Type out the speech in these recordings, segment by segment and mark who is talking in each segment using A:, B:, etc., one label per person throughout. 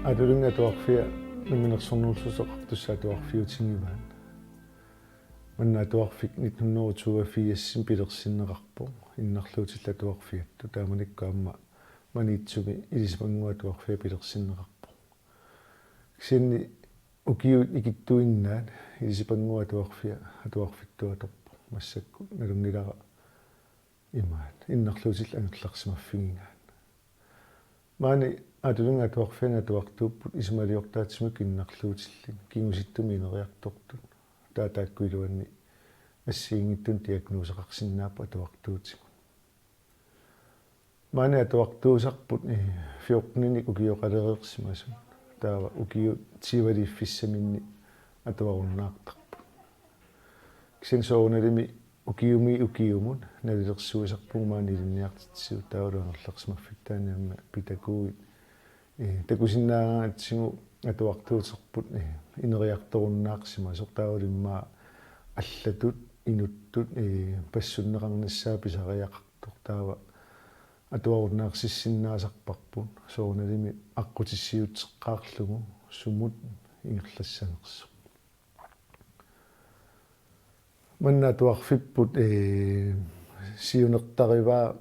A: Adulunga tuarfia numinersornulsusoqartussa tuarfiutingimaan manna tuarfik 1982 pilersinneqarpu innarluutilla tuarfiattu taamanikkaamma maniitsumi ilismangua tuarfia pilersinneqarpu sinni ukiut ikittuinnaat ilisipangua tuarfia tuarfittuatorpu massakku nalungilara imaat innarluutilla angerlarsimaffigingaan maani adulunga tuarfianga tuartuupput ismaliortaatsimuk innarluutilli kingusittumi ineriartortut taataakkuiluanni ассиингиттун диагнозеқарсинаапа туартуутигу маана туартуусарпут фиоқниник укиоқалереерсимасу таава укиу тивалиффиссаминни атуаруннаартарпу кисенсоорналими укиуми укиумун налилерсуисарпуг маани илинниартитсиу таалуангерлерсимаффиттааниамма питакуит такусиннаагаатсигу атуартуутерпут инериарторуннаақсима сортаавалиммаа аллатут инуттут пассуннеқарнассаа писариақартор таава атуаруннаақсиссиннаасарпарпут соорналими аққутиссиутеққаарлугу сумут ингерлассанерсо манна туарфиппут сиунертариваа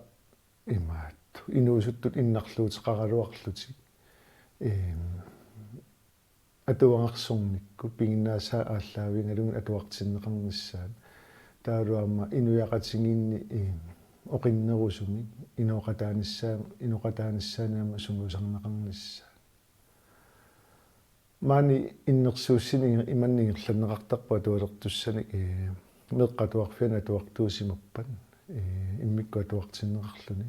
A: имаат инуусуттут иннарлуутеқаралуарлутик атуангарсорникку пигиннаасаа ааллаавингалугун атуартиннеқарнissaат таалуамма инуяқатингинни оқиннерусуми иноқатааниссаанама сумусарнеқарнissaat маани иннерсууссини иманнингерланнеқартарпа туалертуссаник меққатуарфиана туартуусимаппат иммикку атуартиннеқарлуни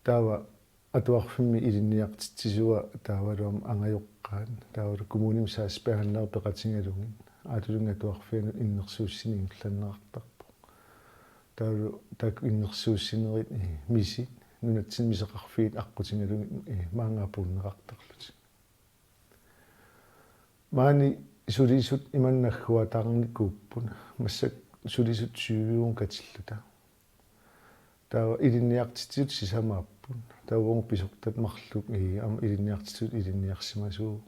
A: таава атуарфимми илинниартитсисуа таавалуам ангайоққаат таавалу коммуним сааспааннер пеқатингалугин аатулунга туарфиану иннерсууссини ингерланнеқартарпу таавалу так иннерсууссинерит миси нунатсин мисеқарфиит аққутингалугин маангаапууннеқартарлути маани сулисут иманнаггуа таарникууппут массак сулисут 20 катиллута таава илинниартитсут сисамааппут таавунгу писортат марлук ама илинниартитсут илинниарсимасуу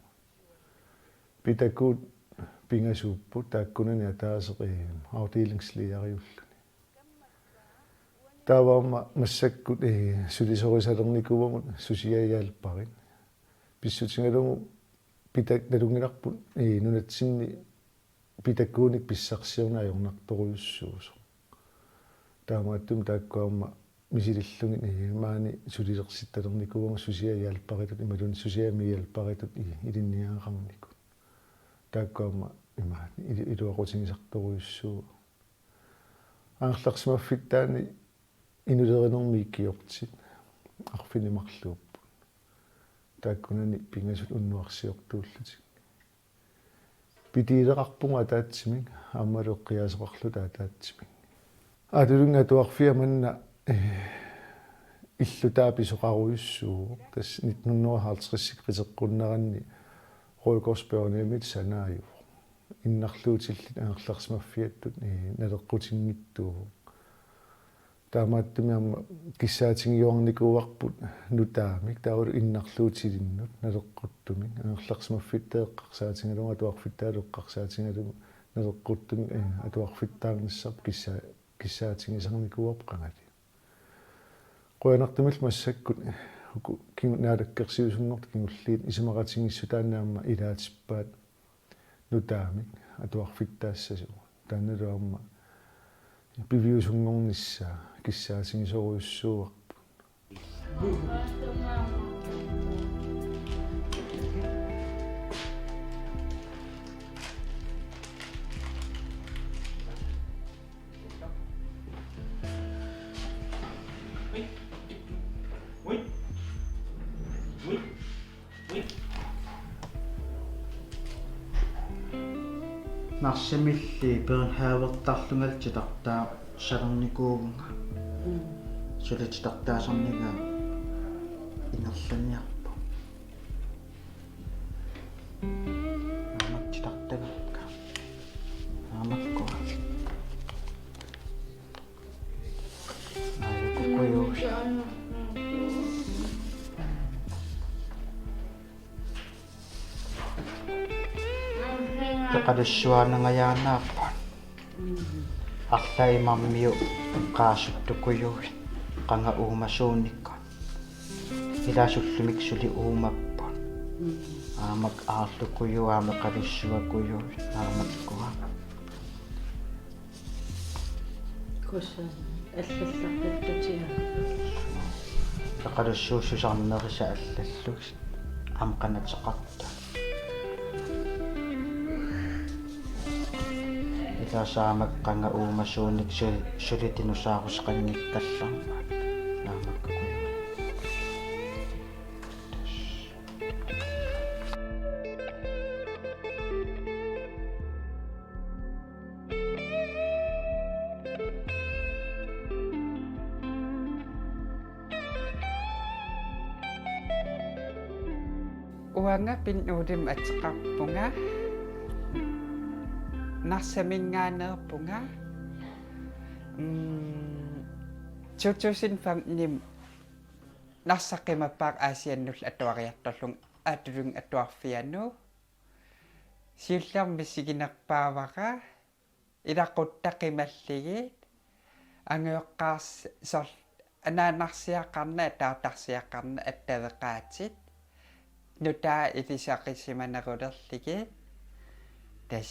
A: питакуут пингасууппут тааккунани атаасеқ авделингслиариуллуни тааваама массаккут сулисорисалерникуумут сусиаяалпарит писсутингалугу питак налунгиларпут нунатсинни питаккууник писсарсиорнаajornartoruйuссуусо таамааттум тааккуамма мисилиллугин маани сулилерситталерникуунга сусиаяалпаритут ималун сусиамиялпаритут илинниаагаарнику тааккуамма имаат илуақутигисарторуйуссуу аарларсимаффиттаани инулеринермииккиортит арфинимарлууппут тааккунани пингасут уннуарсиортууллутик питиилеқарпунга таатсимик ааммалуэққиаасеқарлу таатаатсимик аатулунга туарфиаманна иллутааписоқаруйуссуу тас 1950 қитеққуннеранни ройгорсбернемит санаaju иннарлуутиллит аерларсимаффиаттут налеққутингиттуу таамааттумиарма киссаатингиорникууарпут нутаамик таавалу иннарлуутилиннут налеққуттумик аерларсимаффиттаеққарсаатингалунга туарфиттаалеққарсаатингалугу налеққуттумик атуарфиттаарниссарп киссаатингисарникууарп қангали қуянартумил массаккут кингунаалаккерсиусунгорт кингуллиит исамақатингиссутаанаама илаатиппаат нутаамик атуарфиттаассасу тааналуарма пивиусунгорнissaа киссаатингисоруйуссууарпу
B: нарсамилли пернхааверtарлунгалтитартаа салерникуугунга сулатитартаасарнигаа инерланиарпа ааматтитартагакка аамаккуа аайкукуйуус текалуссуаанангаяанааппа арлаимармиу qaasuttукуйуи qanga uumasuunnikku илаасуллумик сули уумаппа аамак аарлукуйуааме qalussuakуйуи аамаккуа
C: коса аллаллартаттутиа
B: текалуссуусусарнериса аллаллукс амқанатеқарта илаасаамак qanga uumasuunник сулитинусаарусқангиккалларма аамаккуйуи
D: уанга пиннуулим атеқарпунга нарсамингаанерпунга 2005 нарсаққимаппаақ аасианнул атуариарторлун аатулун атуарфиану сиулларми сигинерпаавара илақуттақималлигит ангеоққарс сор анаанарсиақарна таатарсиақарна аттавеқаатит нутаа итисақиссиманерулерлигит тас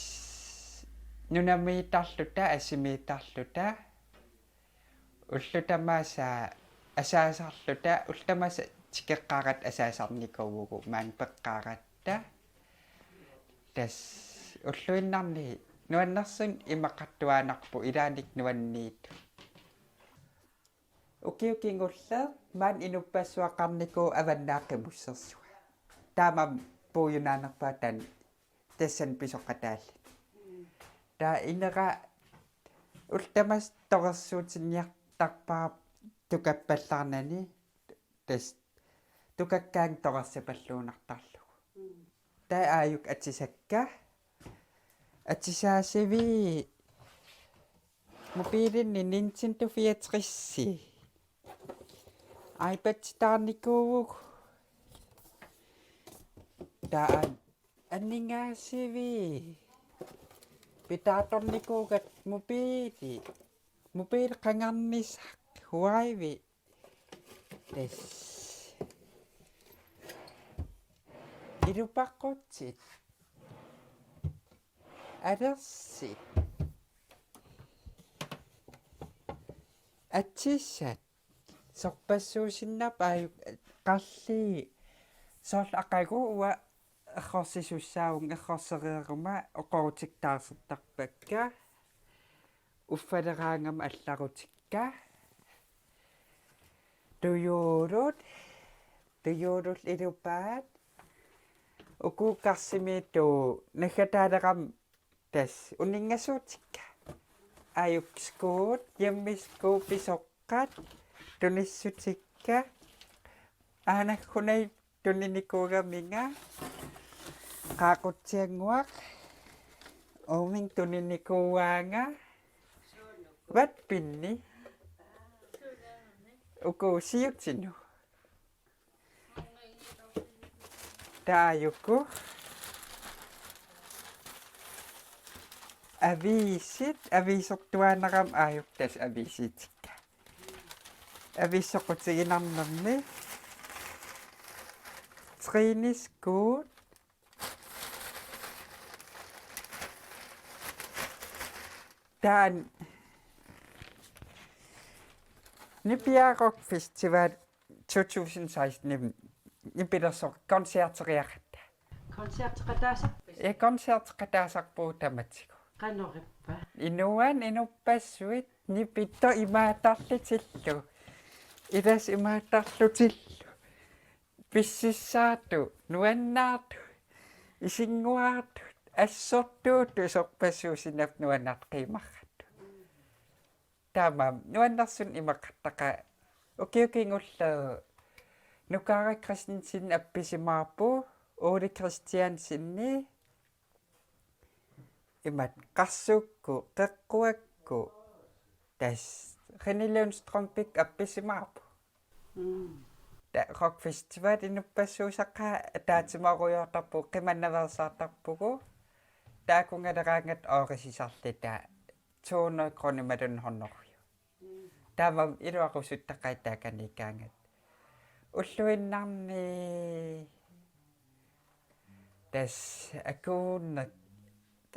D: нунамиитарлута асимиитарлута уллутамааса асаасарлута ултамаса тикеққарат асаасарникуугу маан пеққаратта тас уллуиннарни нуаннерсун имаққаттуаанарпу илааник нуанниит укиукингуллаа маан инуппассуақарникуу аваннааққимуссерсуа таамам пуюнаанерпаатан тассан писоққатаалли та инера ултамас торерсуутинниартарпаа тукаппаллаарнани тас тукаккаан торерсапаллуунартарлугу та ааюк атисакка атисаасиви мобилинни Nintendo 64 iPad таарникуугу таан аннингаасиви питааторникуугат мобил qangarnisaq Huawei тас ирупаққутсит адерсит атсиссат сорпассуусиннап ааюк қалли соорл ақагууа эрхорсисуссаагун эрхорсериерума оқорутиктаарсертарпакка уффалераангама алларутикка туйуурут илупаат укууккарсимииту наггатаалерам тас унингасуутикка аюк скуут яммискууписоққат туниссутикка аанакхунай туниникуугаминга qaaqutianguaq ooming tuninikuaanga wat pinni ukuusiutsinu taayuku aviisortuaanaram aayuktas aviisitikka aviissoqutiginarnerni triniskuut taan Nipiarok Festival 2016 nipilersoq konserteriaqatta
C: концертеқатаасарпис
D: konserteqataasarpuutamatsigu
C: канориппа
D: inuan inupassuit nipitto imaatарлитилlu илас имаатарлутилlu писсисsaatu nuannaartu исингуаартут assortuut usorpassuusinap nuanarqiimarrat taamam nuannarsun imaqqattaqa ukiukingullau nukara kristensin appisimaarpu uuli kristiansinni imat qarsukku qeqquakku tas Renilunströmpik appisimaarpu ta rock festival inuppassuusaqqa taatimaruyortarpu qimannaversaartarpugu taakungaleraangat oorisisarlita tuunerkronimalun hornorju taamam iluaqussuttaqai taakanikaangat ulluinnarni tas akuunnak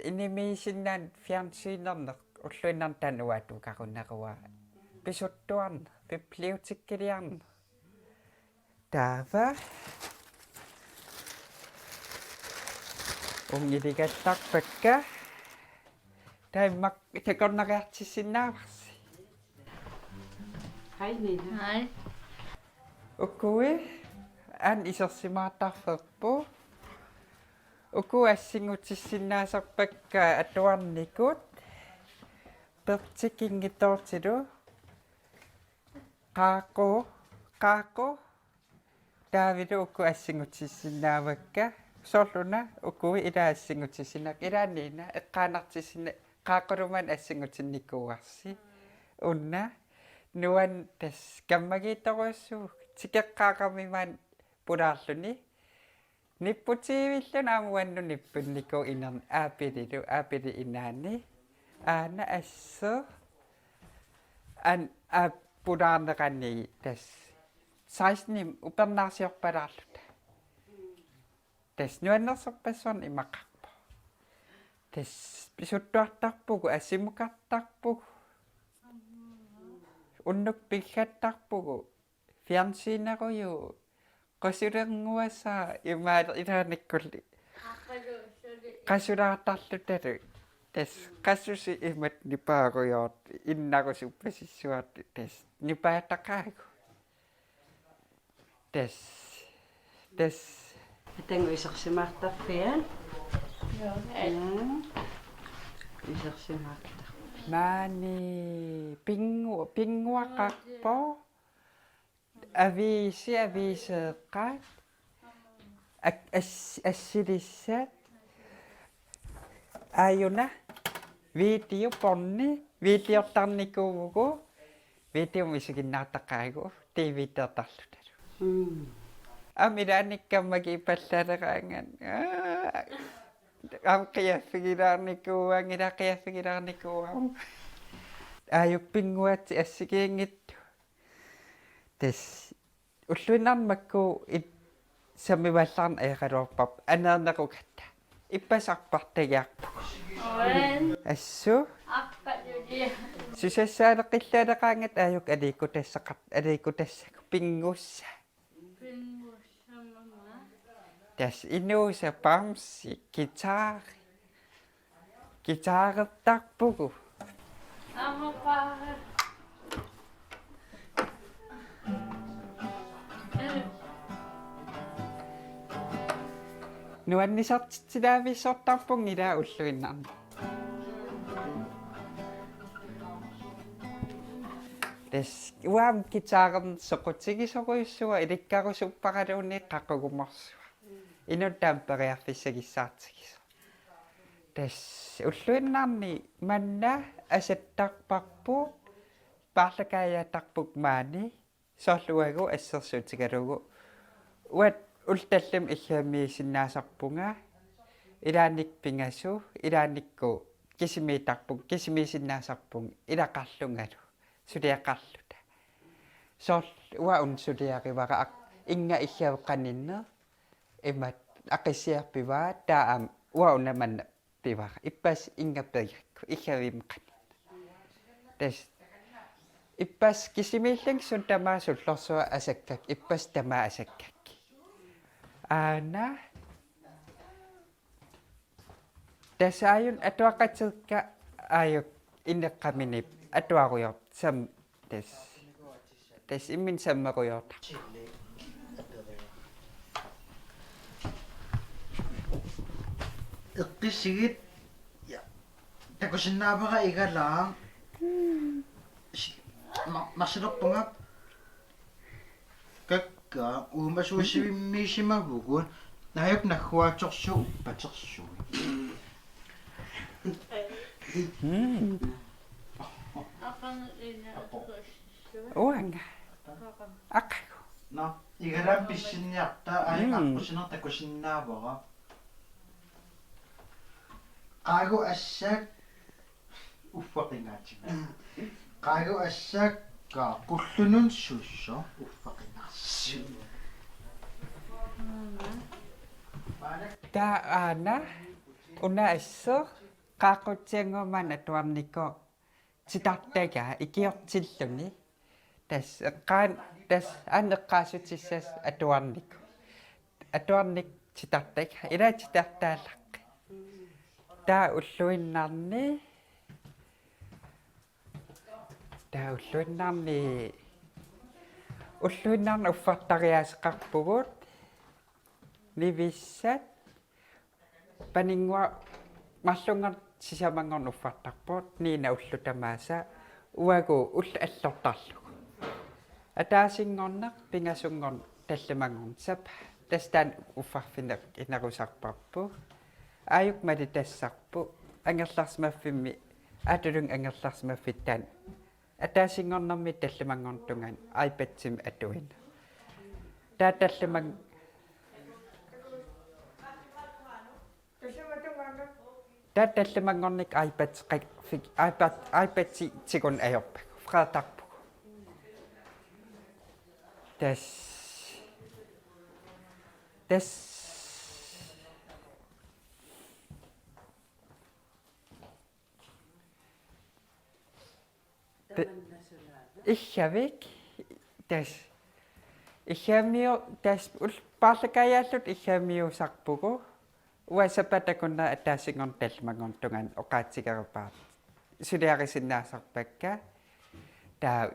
D: inimiisinnaan fjernsynerneq ulluinnarn tanuatuqarunnarua pisuttuarna pipliutikkiliarna taava ungiligallarpakka taimmak takornariartissinnaavasi
C: Hej Nina.
E: Hej.
D: ukui an isersimaatarferpu uku assingutissinaasarpakka atuarnikut pertikingitortilu qaaqu taavilu uku assingutissinaavakka solluna ukui ilaassingutissinak ilaanniina eqqaanartissina qaaquluman assingutinnikkuuarsi unna nuan tas kammagiittoruussuu tikeqqaaqamimaan pulaarluni nipputiivillun aamuannu nippunniku inerni aapili inaani aana assu an pulaarneqanni tas 16 upernaarsiorpalaarluta tas nuannersorpassuarn imaqarpo tas pisuttuartarpugu assimukartarpugu unnuk piggattarpugu fjernsyneruju qasulernguasa ilaanikkulli qasulaartarlutalu tas qassusi imat nipaaruyoort innarusuppasissuart tas nipaataqaagu tas
C: Tengo isersimaartarpian.
E: Joo,
C: Isersimaartar.
D: maani pinguaqarpo aviiseeqqaat assilissat ayuna video porni videortarnikuugu video misiginnaartaqaagu tv-tertarlutalu amilaanikkammagi pallaaleraangan qiaffigilaarnikuuang aayuppinguat assigiingittu tas ulluinarmakku samivallarn eeqaluorpap aneernequkatta ippasarpartagiarpu
E: olen
D: assu
E: appaluli.
D: susassaaleqillaaleqaangat aayuk aliikutassaq pingussa
E: Pingussa mama.
D: tas inuusa pamsi kitaaretarpugu
E: Amma para.
D: nuannisartitsilaavissortarpung ilaa ulluinnarni tas uam kitaaren soqutigisoruissua ilikkarusupparaluuni qaqugumorsua inuttaan periarfissagissaatigis tas ulluinnarni manna asattarparpu paarlakaayatarpuk maani soorluagu assersuutigalugu uat ultallam illaamiisinnaasarpunga ilaanik pingasu ilaanikku kisimiitarpuk kisimiisinnaasarpung ilaqarlungalu suliaqarluta soor uaun suliaqivara inga illaveqqaninne imat aqisiarpivaa taam uaunamanna pivara ippas ingapegakku illavimqaninna tas ippas kisimiillangsun tamaasullorsua asakkak ippas tamaa asakkakki aana tasaayun atuaqatirka ayuk inneqqaminip atuaruyor sam tas immin sammeruyorta
B: eqqisigit ja takusinnaavaqa igalaam marsilerpunga kakka uumasuussivimmiisimavugun naayuk nagguatorsu uppatersugi
E: Akan ina
D: Uanga. Akaku.
B: no igalaam pissinniarta aaqqusiner takusinnaavaqa qaagu assaak uffaqingaatiga qaagu assaak ka qullunun suusso uffaqinarsi
D: Ta ana una isso qaaqutianguman atuarniko sitartaga ikiortilluni tas qaan tas aneqqaasutissas atuarnik sitartag ila sitartaallaq ta ulluinnarni uffartariaseqarpugut nivissat paningua mallungat sisamangorn uffartarput niina ullutamaasa uagu ulla allortarlu ataasingorneq pingasungorn tallamangorn sap tastaan uffarfineq inarusarparpu ayuk malitassarpu angerlarsmaffimmi atulung angerlarsmaffittaan ataasingornermi tallamangorntungan aipatsim atuin taatallamang taatallamangornik aipatsi tikun ajorpak fratarpu tas Ihavik tas ihamio tas ulpaallakayaallut ihamiusarpugu uasapatakunna ataasingorn tallamangorntungan oqaatsigarupaat suliarisinnaasarpakka taa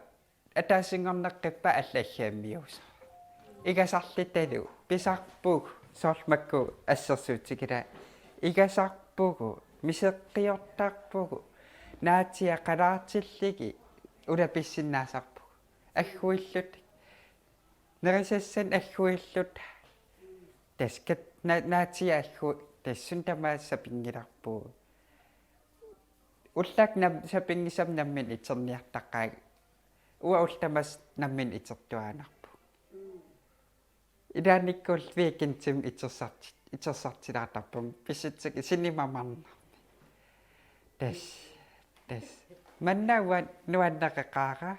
D: ataasingorneqqippa allallamius igasarlitalu pisarpug soormakku assersuutikila igasarpugu miseqqiortarpugu naatia qalaartilligi ulapissinnaasarpu agguillut nerisassan agguillut taskat naatia aggu tassun tamaassa pingilarpu ullak nam sapingisam nammin itserniartaqqaag ua ultamas nammin itsertuanarpu ilaanikkuul viikintim itsersartilaatarpum pissitsik sinimamarna tas mannawan nuannaqeqaaqa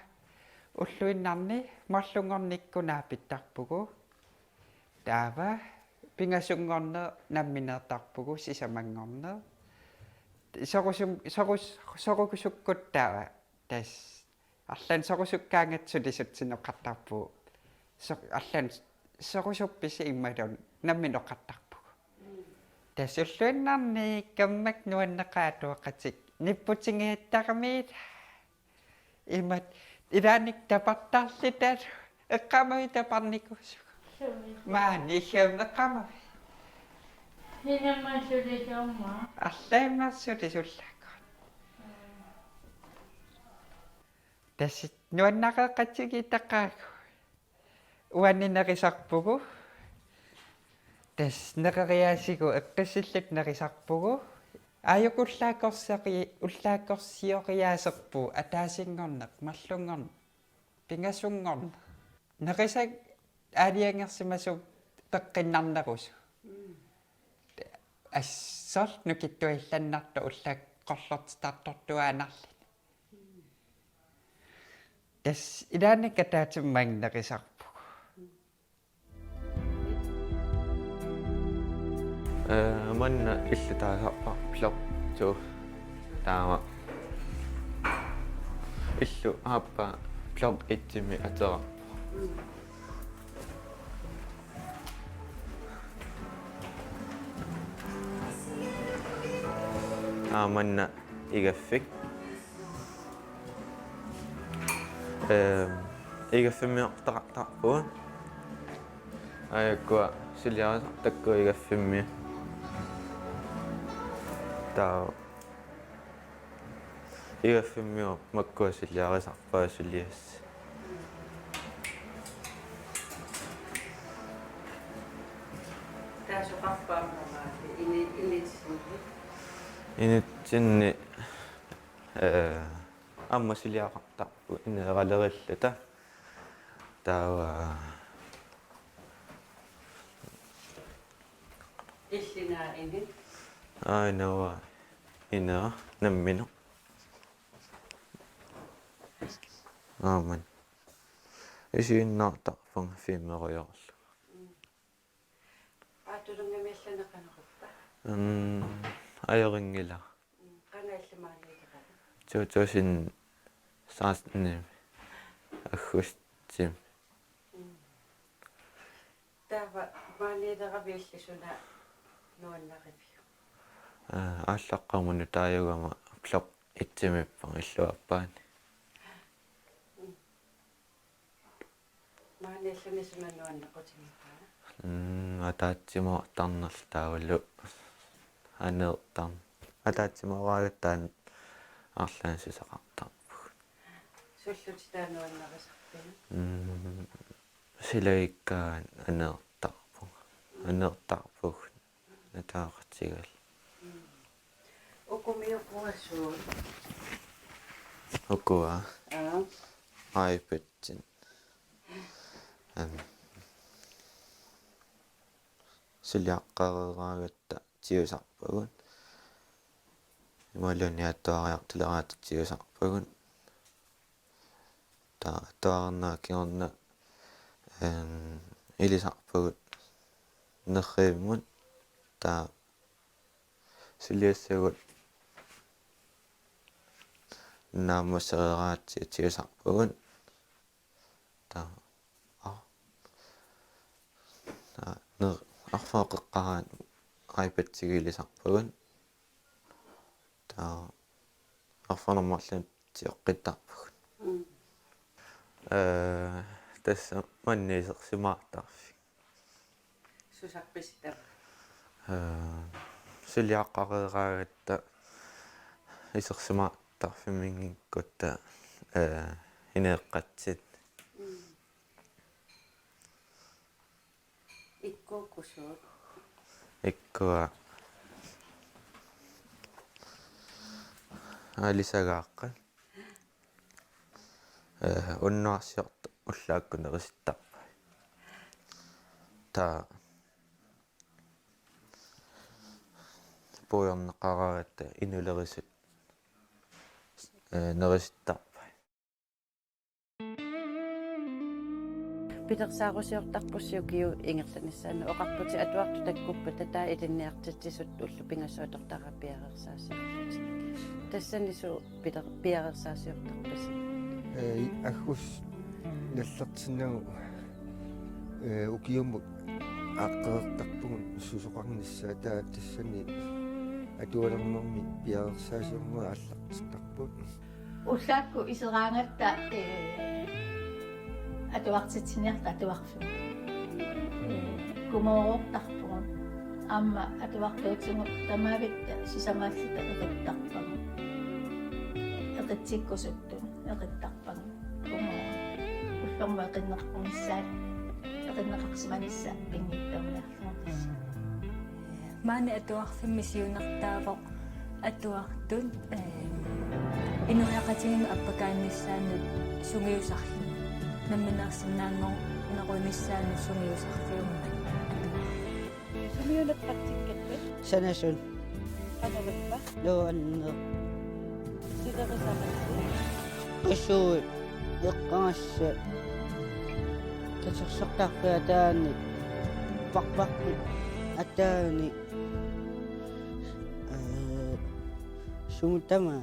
D: ulluinnarni mallungornikkunaapittarpugu taava pingasungorne nammineertarpugu sisamangorne sorukusukkuttaava tas allan sorusukkaangatsulisutsinneqartarpu allan sorusuppisi immalun namminoqartarpugu tas ulluinnarni kammak nuanneqaatuaqatik nipputingiittaqamiit imat ilaanik tapartarlitat eqqamui taparnikusuq maani ihamneqqama
E: Hinamasulitamma.
D: арлаиммарсулисуллаакку тассит нуаннақеққатсигииттаққааку уаннинерисарпугу тас неқериаасигу эққиссиллут нерисарпугу уллааккорсиориаасерпу атаасингорнеқ марлунгорн пингасунгорн нерисак аалиангерсимасу пеққиннарнерусу ассор нукиттуилланнарта уллааққорлортартортуаанарлит тас илааникка таатиммагнерисарпу
F: манна иллутаасарпар плоп туу таама иллу ааппа плоп итсими атерарпу манна игаффик игаффимиортартарпуа аяккуа силиарисартакку игаффимми таа игаффиммиу маккуасиллиарисарпаасулиас
C: Таасоқарпаамаа инитсинни.
F: инитсинни аммасилиақартарпу инеэралериллата таава
C: Иллинаа инит.
F: айнава инеа наммину ааман исииннаартарфан фиммериорлу
C: Аатулунгамиалланеқанеқарпа.
F: аерингила
C: Канааллимаалиилеқана.
F: тутусин саастни аггустим
C: Таава маалиилеқавиуллисуна нуаннақипиу.
F: ааллаққармуну тааюгама плоп итсимиппан иллуаппаани
C: Маалиаллунисуна нуаннақутимиппаа.
F: атаатсимо тарнерл таавалу анеэртарн атаатсимоораагаттаан арлаан сисақартарпу
C: Суллутитаа нуаннақисарпина.
F: силаиккаан анеэртарпуг натаақатсигал
C: Окумиукуассуу.
F: окуа
C: Аа.
F: айпэтсин силиаққарераагатта тиусарпагун ималуниаттуариартулераат тиусарпагун туарнаа киорна илисарпагут нерриммут таа силиассагут наамассераат тиусарпагун таа нер арфаақеққараат айпатсигилисарпагун таа арфанаммарлун тиоққиттарпагун тасса маннисерсимаартарфи
C: Сусарписита.
F: силиаққарераагатта исерсимаартарфимингиккутта инеэққатсит
C: Иккуукусуу.
F: иккуа алисагааққа уннуарсиорта уллааккунериситтарпа таа поорнеқараагатта инулерисут нериситтарпа
C: Питерсаарусиортарпуссиу киу ингерланиссаана оқарпути атуарту таккуппа татаа илинниартитсисут уллу пингасуутортарапиарерсаасиорлути тассанису питер пиарерсаасиортарпаси
G: аггус наллертиннагу укиуммут ааққеэртарпугун сусоқарниссаа таа тассани атуалернэрми пиарерсаасиорнуа аллартартарпут
E: Уллаакку исераангатта атуартитсиниарта атуарфу. Кумоорортарпугун амма атуартуутсугу тамаавитта сисамааллита эқиттарпагу. Эқитсиккусуттун эқиттарпагу. Кумоо уллорма эқиннерпунгиссаат эқиннеқарсиманисса пингиттаунеарлуутис.
H: Маани атуарфиммисиунартаавоқ атуартун инуяқатигин аппакаанниссаанут сунгиусарлу намминаарсинаангоо нерунissaanu сунгиусарлиумма
C: сумиунат практиккатпа
I: Sanasун
C: канаваппа
I: луаннер
C: сидерисамасси
I: qissuut eqqaassa kasarsortarpia taani parparpu ataani sumutama